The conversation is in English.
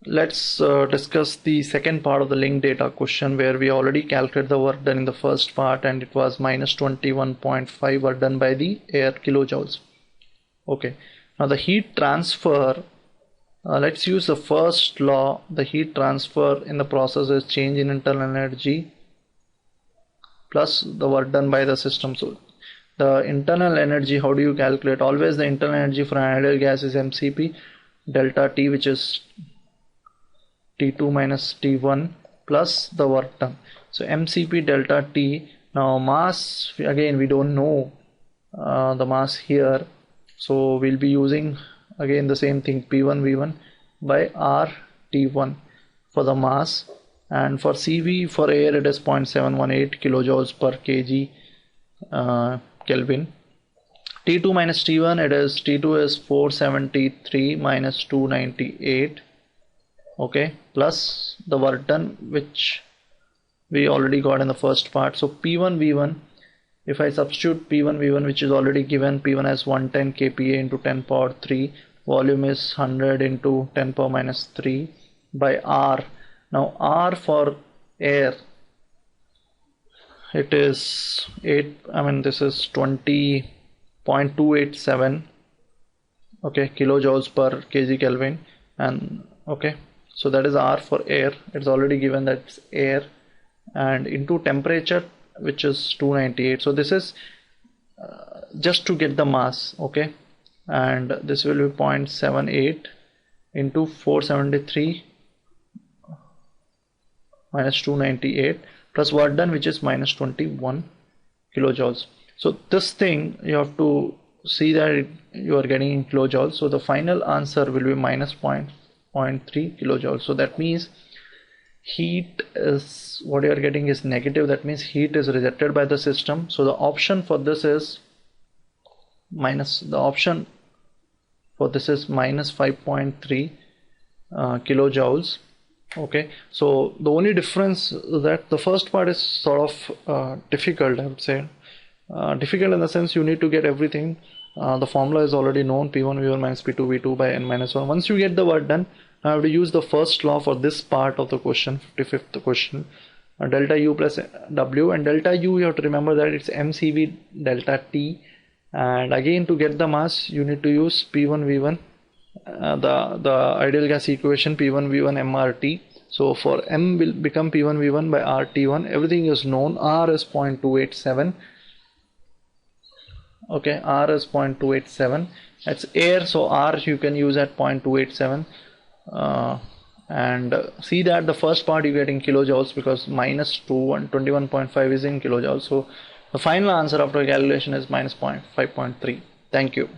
Let's discuss the second part of the linked data question, where we already calculated the work done in the first part, and it was minus 21.5 work done by the air kilojoules. Okay, now the heat transfer, let's use the first law. The heat transfer in the process is change in internal energy plus the work done by the system. So the internal energy, how do you calculate? Always the internal energy for an ideal gas is MCP delta T, which is T2 minus T1 plus the work done. So MCP delta T. Now mass, again we don't know the mass here, so we'll be using again the same thing, P1 V1 by R T1 for the mass, and for CV for air it is 0.718 kilojoules per kg Kelvin. T2 minus T1, it is T2 is 473 minus 298, okay, plus the work done which we already got in the first part. So P1 V1, if I substitute P1 V1, which is already given, P1 as 110 kPa into 10 power 3, volume is 100 into 10 power minus 3 by R. Now R for air, it is 8, this is 20.287, okay, kilojoules per kg Kelvin, and okay, so that is R for air. It's already given, that's air, and into temperature, which is 298. So this is just to get the mass, okay, and this will be 0.78 into 473 minus 298 plus work done, which is minus 21 kilojoules. So this thing you have to see that you are getting in kilojoules. So the final answer will be minus 0.3 kilojoules. So that means heat is, what you are getting is negative. That means heat is rejected by the system. So the option for this is minus, the option for this is minus 5.3 kilojoules. Okay, so the only difference is that the first part is sort of difficult, I would say. Difficult in the sense you need to get everything. The formula is already known, P1 V1 minus P2 V2 by n minus 1. Once you get the work done, I have to use the first law for this part of the question, 55th question, delta U plus W, and delta U you have to remember that it's MCV delta T, and again to get the mass you need to use P1 V1, the ideal gas equation, P1 V1 MRT. So for M will become P1 V1 by RT1. Everything is known. R is 0.287. Okay, R is 0.287. That's air, so R you can use at 0.287. And see that the first part you get in kilojoules because minus 21.5 is in kilojoules. So the final answer after calculation is minus 5.3. Thank you.